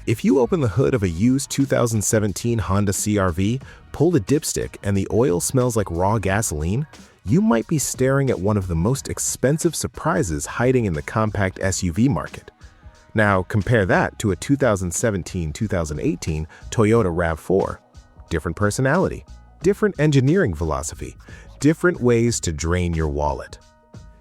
If you open the hood of a used 2017 Honda CR-V, pull the dipstick, and the oil smells like raw gasoline, you might be staring at one of the most expensive surprises hiding in the compact SUV market. Now, compare that to a 2017-2018 Toyota RAV4. Different personality, different engineering philosophy, different ways to drain your wallet.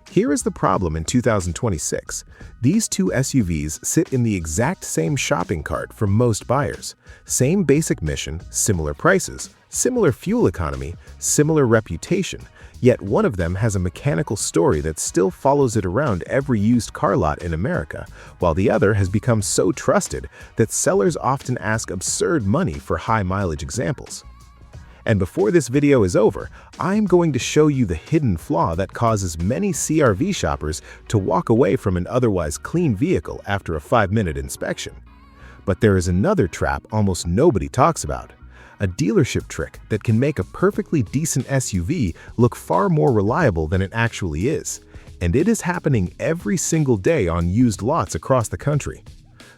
Here is the problem in 2026. These two SUVs sit in the exact same shopping cart for most buyers. Same basic mission, similar prices, similar fuel economy, similar reputation, yet one of them has a mechanical story that still follows it around every used car lot in America, while the other has become so trusted that sellers often ask absurd money for high-mileage examples. And before this video is over, I'm going to show you the hidden flaw that causes many CR-V shoppers to walk away from an otherwise clean vehicle after a 5-minute inspection. But there is another trap almost nobody talks about. A dealership trick that can make a perfectly decent SUV look far more reliable than it actually is. And it is happening every single day on used lots across the country.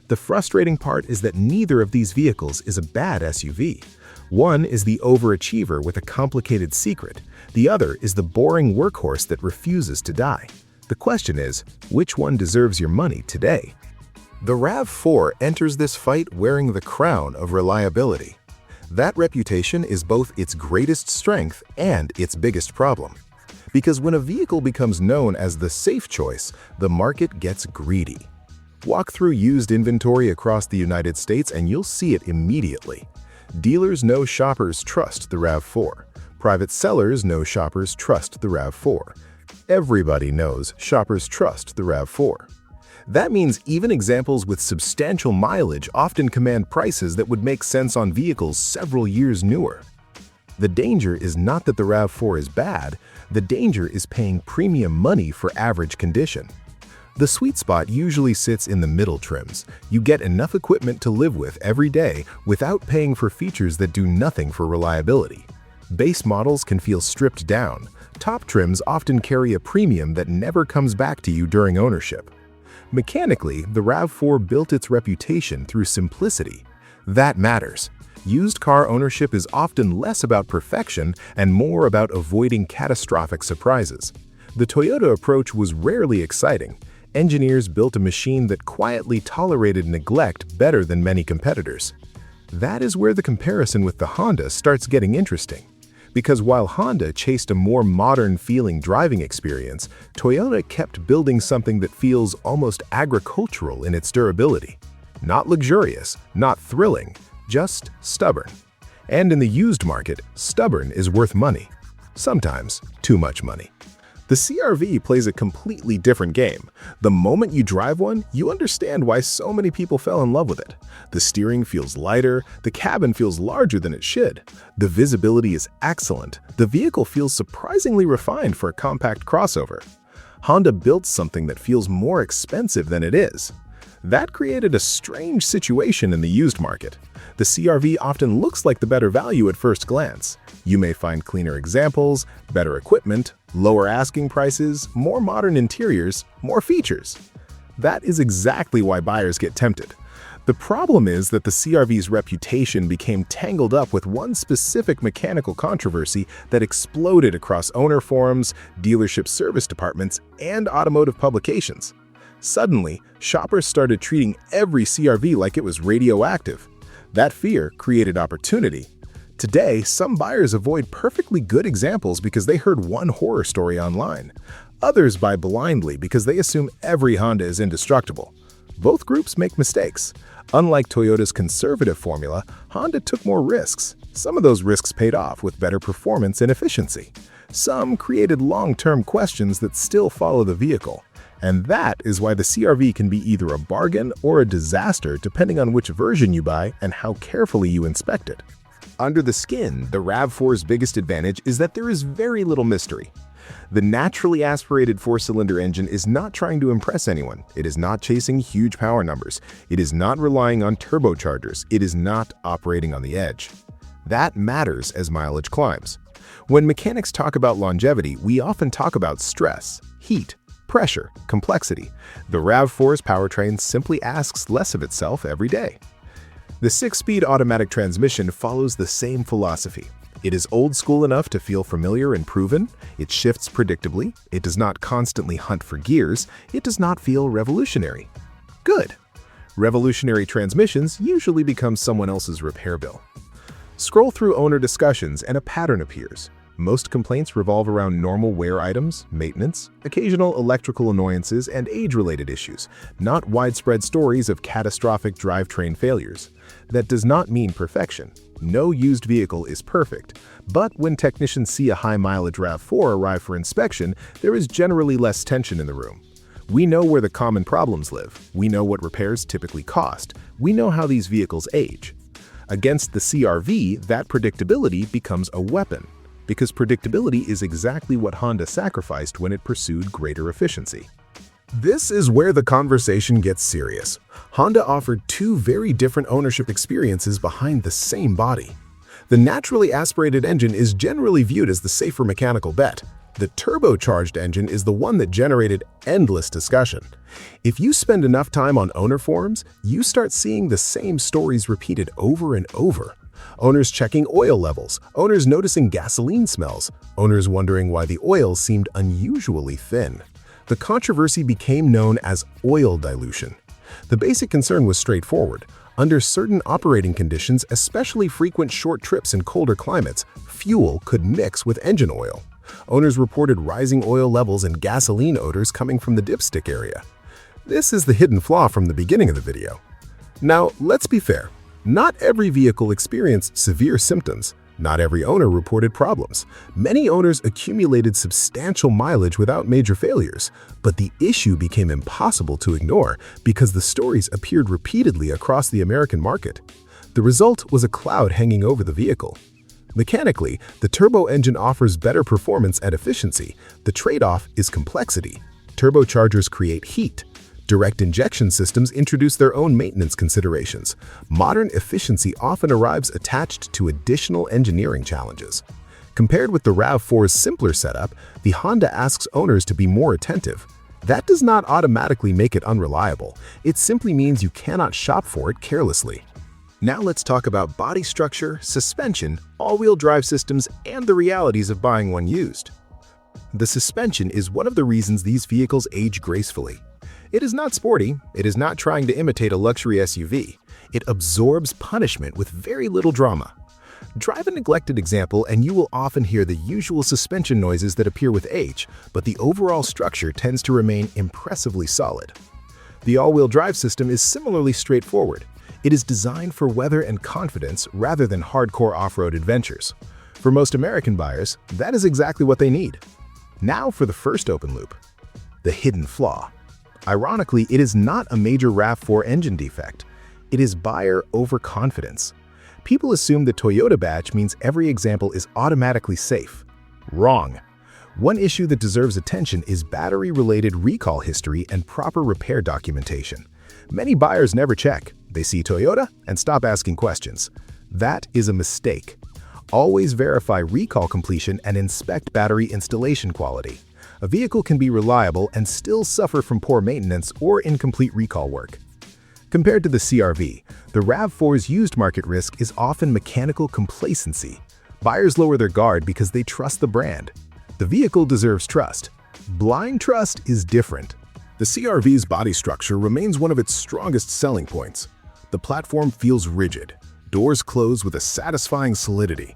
The frustrating part is that neither of these vehicles is a bad SUV. One is the overachiever with a complicated secret. The other is the boring workhorse that refuses to die. The question is, which one deserves your money today? The RAV4 enters this fight wearing the crown of reliability. That reputation is both its greatest strength and its biggest problem. Because when a vehicle becomes known as the safe choice, the market gets greedy. Walk through used inventory across the United States and you'll see it immediately. Dealers know shoppers trust the RAV4. Private sellers know shoppers trust the RAV4. Everybody knows shoppers trust the RAV4. That means even examples with substantial mileage often command prices that would make sense on vehicles several years newer. The danger is not that the RAV4 is bad, the danger is paying premium money for average condition. The sweet spot usually sits in the middle trims. You get enough equipment to live with every day without paying for features that do nothing for reliability. Base models can feel stripped down. Top trims often carry a premium that never comes back to you during ownership. Mechanically, the RAV4 built its reputation through simplicity. That matters. Used car ownership is often less about perfection and more about avoiding catastrophic surprises. The Toyota approach was rarely exciting. Engineers built a machine that quietly tolerated neglect better than many competitors. That is where the comparison with the Honda starts getting interesting. Because while Honda chased a more modern-feeling driving experience, Toyota kept building something that feels almost agricultural in its durability. Not luxurious, not thrilling, just stubborn. And in the used market, stubborn is worth money. Sometimes too much money. The CR-V plays a completely different game. The moment you drive one, you understand why so many people fell in love with it. The steering feels lighter, the cabin feels larger than it should. The visibility is excellent. The vehicle feels surprisingly refined for a compact crossover. Honda built something that feels more expensive than it is. That created a strange situation in the used market. The CR-V often looks like the better value at first glance. You may find cleaner examples, better equipment, lower asking prices, more modern interiors, more features. That is exactly why buyers get tempted. The problem is that the CR-V's reputation became tangled up with one specific mechanical controversy that exploded across owner forums, dealership service departments, and automotive publications. Suddenly, shoppers started treating every CR-V like it was radioactive. That fear created opportunity. Today, some buyers avoid perfectly good examples because they heard one horror story online. Others buy blindly because they assume every Honda is indestructible. Both groups make mistakes. Unlike Toyota's conservative formula, Honda took more risks. Some of those risks paid off with better performance and efficiency. Some created long-term questions that still follow the vehicle. And that is why the CR-V can be either a bargain or a disaster depending on which version you buy and how carefully you inspect it. Under the skin, the RAV4's biggest advantage is that there is very little mystery. The naturally aspirated 4-cylinder engine is not trying to impress anyone. It is not chasing huge power numbers. It is not relying on turbochargers. It is not operating on the edge. That matters as mileage climbs. When mechanics talk about longevity, we often talk about stress, heat, pressure, complexity. The RAV4's powertrain simply asks less of itself every day. The 6-speed automatic transmission follows the same philosophy. It is old school enough to feel familiar and proven, it shifts predictably, it does not constantly hunt for gears, it does not feel revolutionary. Good. Revolutionary transmissions usually become someone else's repair bill. Scroll through owner discussions and a pattern appears. Most complaints revolve around normal wear items, maintenance, occasional electrical annoyances, and age-related issues, not widespread stories of catastrophic drivetrain failures. That does not mean perfection. No used vehicle is perfect, but when technicians see a high-mileage RAV4 arrive for inspection, there is generally less tension in the room. We know where the common problems live, we know what repairs typically cost, we know how these vehicles age. Against the CR-V, that predictability becomes a weapon, because predictability is exactly what Honda sacrificed when it pursued greater efficiency. This is where the conversation gets serious. Honda offered two very different ownership experiences behind the same body. The naturally aspirated engine is generally viewed as the safer mechanical bet. The turbocharged engine is the one that generated endless discussion. If you spend enough time on owner forums, you start seeing the same stories repeated over and over. Owners checking oil levels, owners noticing gasoline smells, owners wondering why the oil seemed unusually thin. The controversy became known as oil dilution. The basic concern was straightforward. Under certain operating conditions, especially frequent short trips in colder climates, fuel could mix with engine oil. Owners reported rising oil levels and gasoline odors coming from the dipstick area. This is the hidden flaw from the beginning of the video. Now, let's be fair. Not every vehicle experienced severe symptoms. Not every owner reported problems. Many owners accumulated substantial mileage without major failures, but the issue became impossible to ignore because the stories appeared repeatedly across the American market. The result was a cloud hanging over the vehicle. Mechanically, the turbo engine offers better performance and efficiency. The trade-off is complexity. Turbochargers create heat. Direct injection systems introduce their own maintenance considerations. Modern efficiency often arrives attached to additional engineering challenges. Compared with the RAV4's simpler setup, the Honda asks owners to be more attentive. That does not automatically make it unreliable. It simply means you cannot shop for it carelessly. Now let's talk about body structure, suspension, all-wheel drive systems, and the realities of buying one used. The suspension is one of the reasons these vehicles age gracefully. It is not sporty, it is not trying to imitate a luxury SUV. It absorbs punishment with very little drama. Drive a neglected example and you will often hear the usual suspension noises that appear with age, but the overall structure tends to remain impressively solid. The all-wheel drive system is similarly straightforward. It is designed for weather and confidence rather than hardcore off-road adventures. For most American buyers, that is exactly what they need. Now for the first open loop. The hidden flaw. Ironically, it is not a major RAV4 engine defect. It is buyer overconfidence. People assume the Toyota badge means every example is automatically safe. Wrong. One issue that deserves attention is battery-related recall history and proper repair documentation. Many buyers never check. They see Toyota and stop asking questions. That is a mistake. Always verify recall completion and inspect battery installation quality. A vehicle can be reliable and still suffer from poor maintenance or incomplete recall work. Compared to the CR-V, the RAV4's used market risk is often mechanical complacency. Buyers lower their guard because they trust the brand. The vehicle deserves trust. Blind trust is different. The CR-V's body structure remains one of its strongest selling points. The platform feels rigid. Doors close with a satisfying solidity.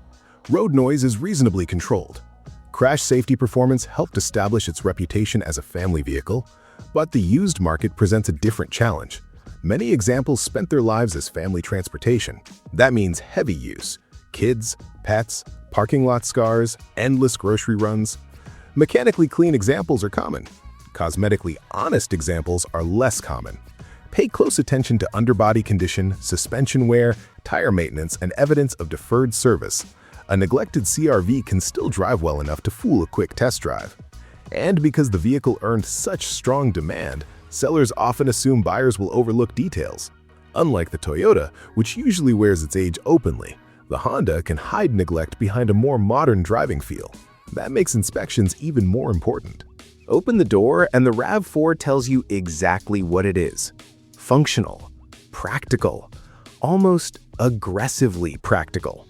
Road noise is reasonably controlled. Crash safety performance helped establish its reputation as a family vehicle, but the used market presents a different challenge. Many examples spent their lives as family transportation. That means heavy use. Kids, pets, parking lot scars, endless grocery runs. Mechanically clean examples are common. Cosmetically honest examples are less common. Pay close attention to underbody condition, suspension wear, tire maintenance, and evidence of deferred service. A neglected CR-V can still drive well enough to fool a quick test drive. And because the vehicle earned such strong demand, sellers often assume buyers will overlook details. Unlike the Toyota, which usually wears its age openly, the Honda can hide neglect behind a more modern driving feel. That makes inspections even more important. Open the door and the RAV4 tells you exactly what it is. Functional, practical, almost aggressively practical.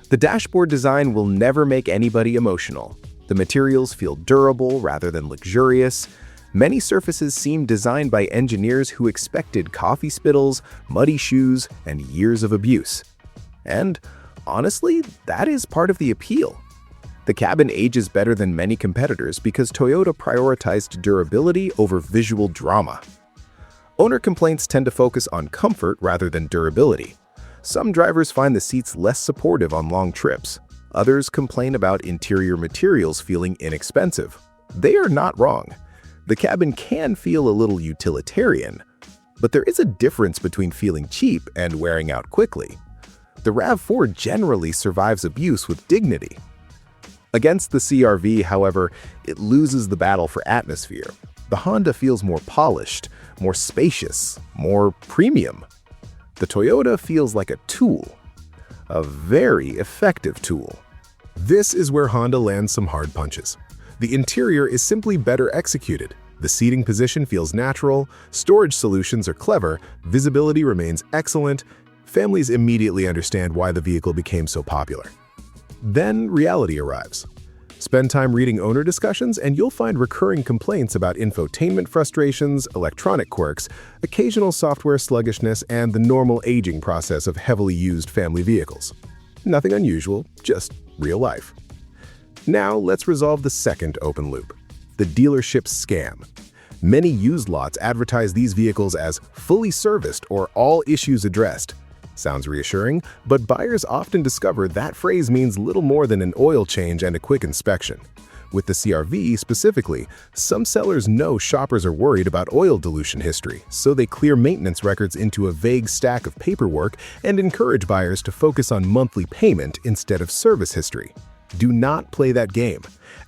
The dashboard design will never make anybody emotional. The materials feel durable rather than luxurious. Many surfaces seem designed by engineers who expected coffee spittles, muddy shoes, and years of abuse. And honestly, that is part of the appeal. The cabin ages better than many competitors because Toyota prioritized durability over visual drama. Owner complaints tend to focus on comfort rather than durability. Some drivers find the seats less supportive on long trips. Others complain about interior materials feeling inexpensive. They are not wrong. The cabin can feel a little utilitarian, but there is a difference between feeling cheap and wearing out quickly. The RAV4 generally survives abuse with dignity. Against the CR-V, however, it loses the battle for atmosphere. The Honda feels more polished, more spacious, more premium. The Toyota feels like a tool, a very effective tool. This is where Honda lands some hard punches. The interior is simply better executed. The seating position feels natural, storage solutions are clever, visibility remains excellent. Families immediately understand why the vehicle became so popular. Then reality arrives. Spend time reading owner discussions and you'll find recurring complaints about infotainment frustrations, electronic quirks, occasional software sluggishness, and the normal aging process of heavily used family vehicles. Nothing unusual, just real life. Now let's resolve the second open loop, the dealership scam. Many used lots advertise these vehicles as fully serviced or all issues addressed. Sounds reassuring, but buyers often discover that phrase means little more than an oil change and a quick inspection. With the CR-V specifically, some sellers know shoppers are worried about oil dilution history, so they clear maintenance records into a vague stack of paperwork and encourage buyers to focus on monthly payment instead of service history. Do not play that game.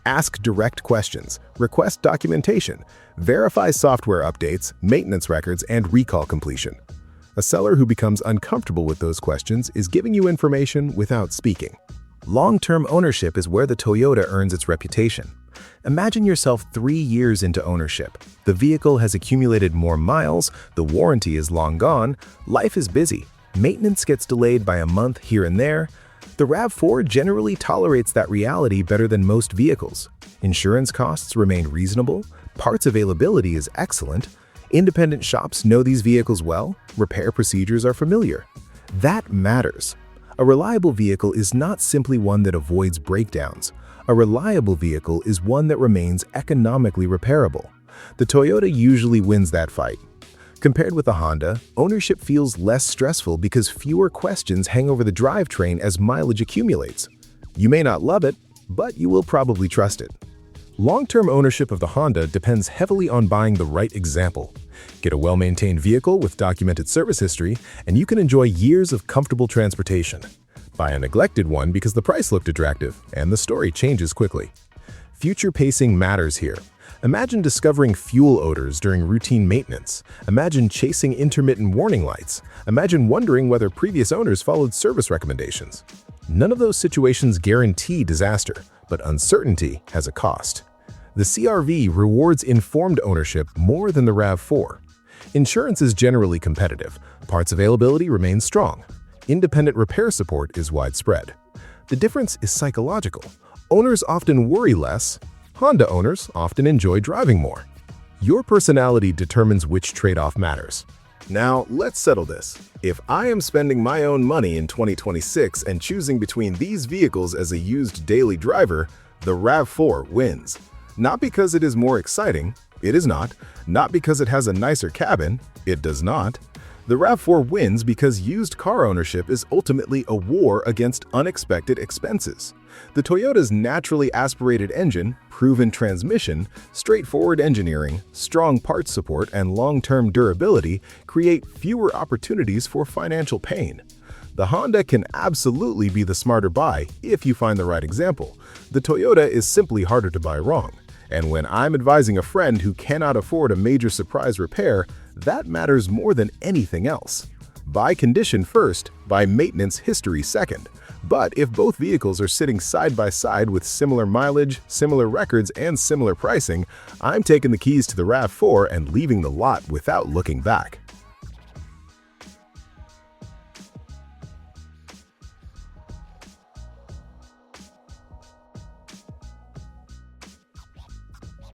Ask direct questions, request documentation, verify software updates, maintenance records, and recall completion. A seller who becomes uncomfortable with those questions is giving you information without speaking. Long-term ownership is where the Toyota earns its reputation. Imagine yourself 3 years into ownership. The vehicle has accumulated more miles, the warranty is long gone, life is busy, maintenance gets delayed by a month here and there. The RAV4 generally tolerates that reality better than most vehicles. Insurance costs remain reasonable, parts availability is excellent, independent shops know these vehicles well, repair procedures are familiar. That matters. A reliable vehicle is not simply one that avoids breakdowns. A reliable vehicle is one that remains economically repairable. The Toyota usually wins that fight. Compared with the Honda, ownership feels less stressful because fewer questions hang over the drivetrain as mileage accumulates. You may not love it, but you will probably trust it. Long-term ownership of the Honda depends heavily on buying the right example. Get a well-maintained vehicle with documented service history, and you can enjoy years of comfortable transportation. Buy a neglected one because the price looked attractive, and the story changes quickly. Future pacing matters here. Imagine discovering fuel odors during routine maintenance. Imagine chasing intermittent warning lights. Imagine wondering whether previous owners followed service recommendations. None of those situations guarantee disaster, but uncertainty has a cost. The CR-V rewards informed ownership more than the RAV4. Insurance is generally competitive. Parts availability remains strong. Independent repair support is widespread. The difference is psychological. Owners often worry less. Honda owners often enjoy driving more. Your personality determines which trade-off matters. Now, let's settle this. If I am spending my own money in 2026 and choosing between these vehicles as a used daily driver, the RAV4 wins. Not because it is more exciting, it is not. Not because it has a nicer cabin, it does not. The RAV4 wins because used car ownership is ultimately a war against unexpected expenses. The Toyota's naturally aspirated engine, proven transmission, straightforward engineering, strong parts support, and long-term durability create fewer opportunities for financial pain. The Honda can absolutely be the smarter buy if you find the right example. The Toyota is simply harder to buy wrong. And when I'm advising a friend who cannot afford a major surprise repair, that matters more than anything else. Buy condition first, buy maintenance history second. But if both vehicles are sitting side by side with similar mileage, similar records, and similar pricing, I'm taking the keys to the RAV4 and leaving the lot without looking back.